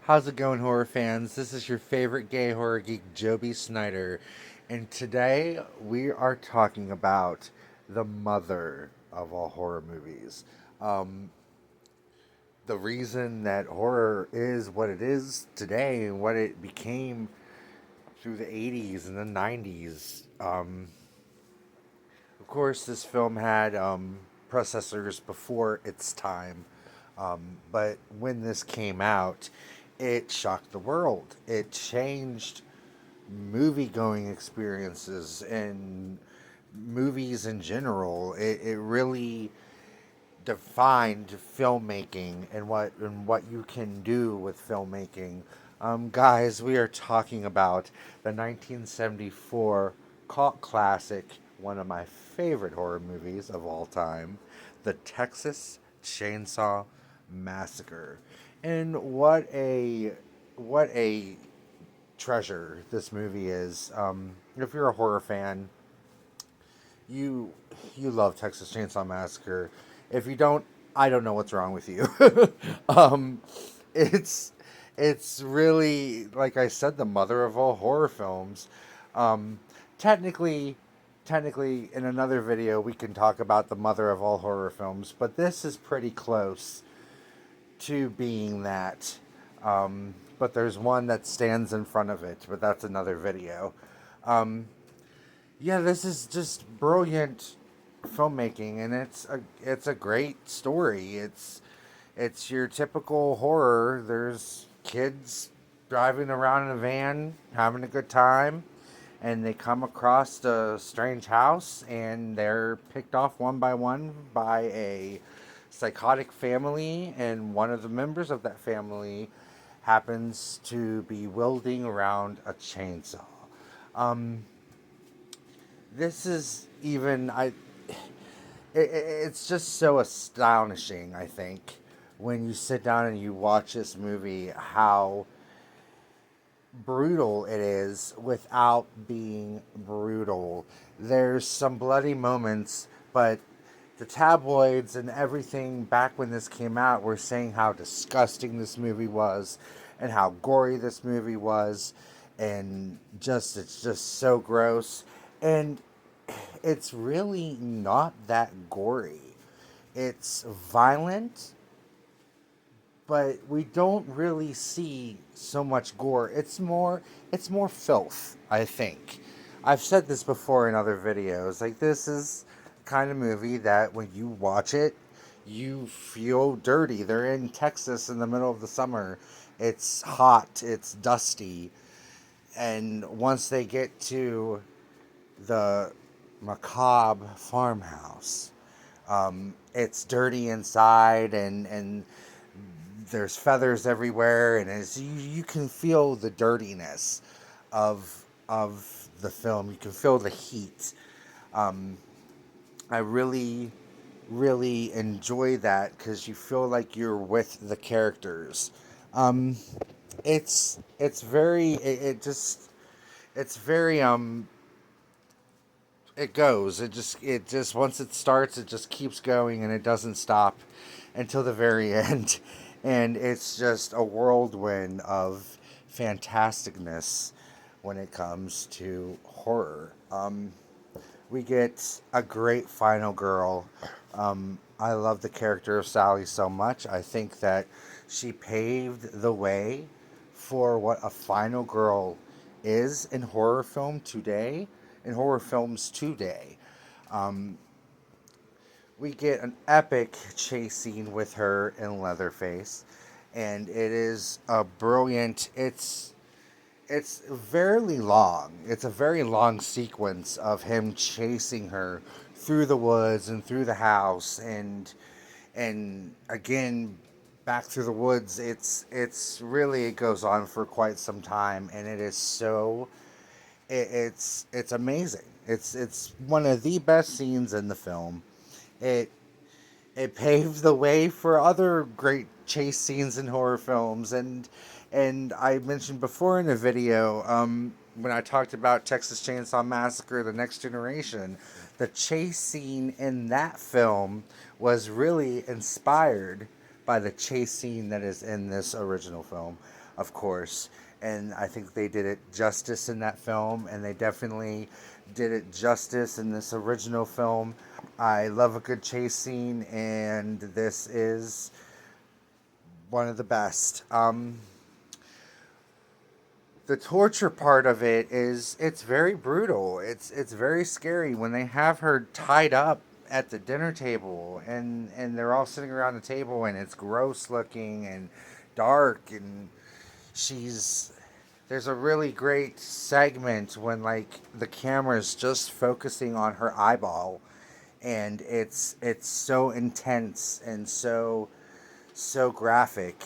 How's it going, horror fans? This is your favorite gay horror geek, Joby Snyder, and today we are talking about the mother of all horror movies. Um, the reason that horror is what it is today and what it became through the 80s and the 90s. Of course, this film had processors before its time, but when this came out, it shocked the world. It changed movie going experiences and movies in general. It really defined filmmaking and what you can do with filmmaking. Guys, we are talking about the 1974 cult classic, one of my favorite horror movies of all time, the Texas Chainsaw Massacre. And what a treasure this movie is. If you're a horror fan, you you love Texas Chainsaw Massacre. If you don't, I don't know what's wrong with you. um, it's it's really, like I said, the mother of all horror films. Um, technically, technically, in another video we can talk about the mother of all horror films, but this is pretty close to being that. But there's one that stands in front of it, but that's another video. Um, yeah, this is just brilliant filmmaking, and it's a great story. It's your typical horror. There's kids driving around in a van having a good time, and they come across a strange house, and they're picked off one by one by a psychotic family, and one of the members of that family happens to be wielding around a chainsaw. Um, this is even I it's just so astonishing, I think, when you sit down and you watch this movie, how brutal it is without being brutal. There's some bloody moments, but the tabloids and everything back when this came out were saying how disgusting this movie was and how gory this movie was, and just it's just so gross. And it's really not that gory. It's violent, but we don't really see so much gore. It's more filth, I think. I've said this before in other videos. Like, this is the kind of movie that when you watch it, you feel dirty. They're in Texas in the middle of the summer. It's hot, it's dusty, and once they get to the macabre farmhouse, it's dirty inside, and there's feathers everywhere, and you can feel the dirtiness of the film. You can feel the heat. Um, I really enjoy that because you feel like you're with the characters. Um, it's very it just it's very it goes. It just once it starts, it just keeps going and it doesn't stop until the very end. And it's just a whirlwind of fantasticness when it comes to horror. We get a great final girl. I love the character of Sally so much. I think that she paved the way for what a final girl is in horror film today, in horror films today. Um, we get an epic chase scene with her in Leatherface, and it is a brilliant. It's very long. It's a very long sequence of him chasing her through the woods and through the house, and again back through the woods. It's really, it goes on for quite some time, and it is so it's amazing. It's one of the best scenes in the film. It it paved the way for other great chase scenes in horror films, and I mentioned before in the video, when I talked about Texas Chainsaw Massacre: The Next Generation, the chase scene in that film was really inspired by the chase scene that is in this original film. of course. And I think they did it justice in that film, and they definitely did it justice in this original film. I love a good chase scene, and this is one of the best. The torture part of it is it's very brutal. It's very scary when they have her tied up at the dinner table, and they're all sitting around the table, and it's gross looking and dark, and she's there's a really great segment when like the camera's just focusing on her eyeball, and it's so intense and so graphic.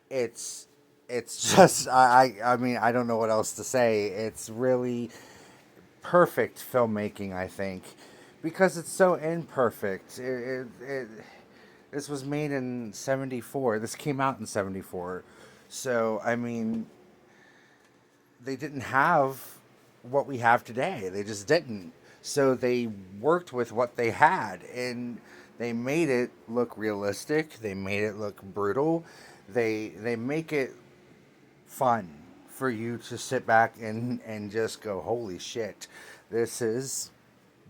It's it's just I mean I don't know what else to say. It's really perfect filmmaking, I think, because it's so imperfect. This was made in '74. This came out in '74, so I mean they didn't have what we have today. They just didn't. So they worked with what they had, and they made it look realistic. They made it look brutal. They make it fun for you to sit back and just go, holy shit, this is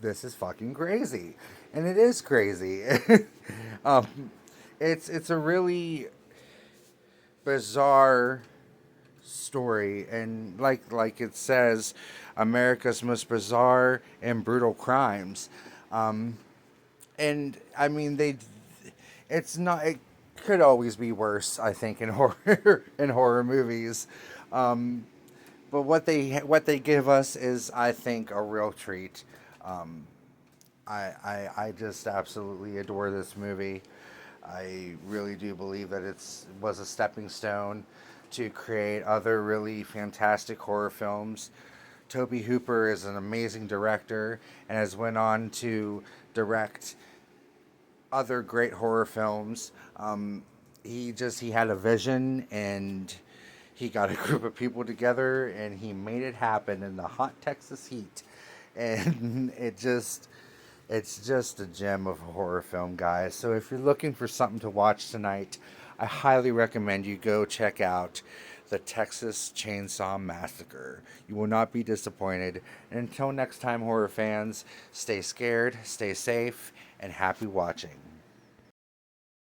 this is fucking crazy, and it is crazy. um, it's a really bizarre story, and like it says, America's most bizarre and brutal crimes. Um, and I mean it's not it could always be worse, I think, in horror in horror movies. Um, but what they give us is, I think, a real treat. Um, I just absolutely adore this movie. I really do believe that it's was a stepping stone to create other really fantastic horror films. Toby Hooper is an amazing director and has went on to direct other great horror films. He had a vision, and he got a group of people together, and he made it happen in the hot Texas heat, and it's just a gem of a horror film, guys. So if you're looking for something to watch tonight, I highly recommend you go check out the Texas Chainsaw Massacre. You will not be disappointed. And until next time, horror fans, stay scared, stay safe, and happy watching.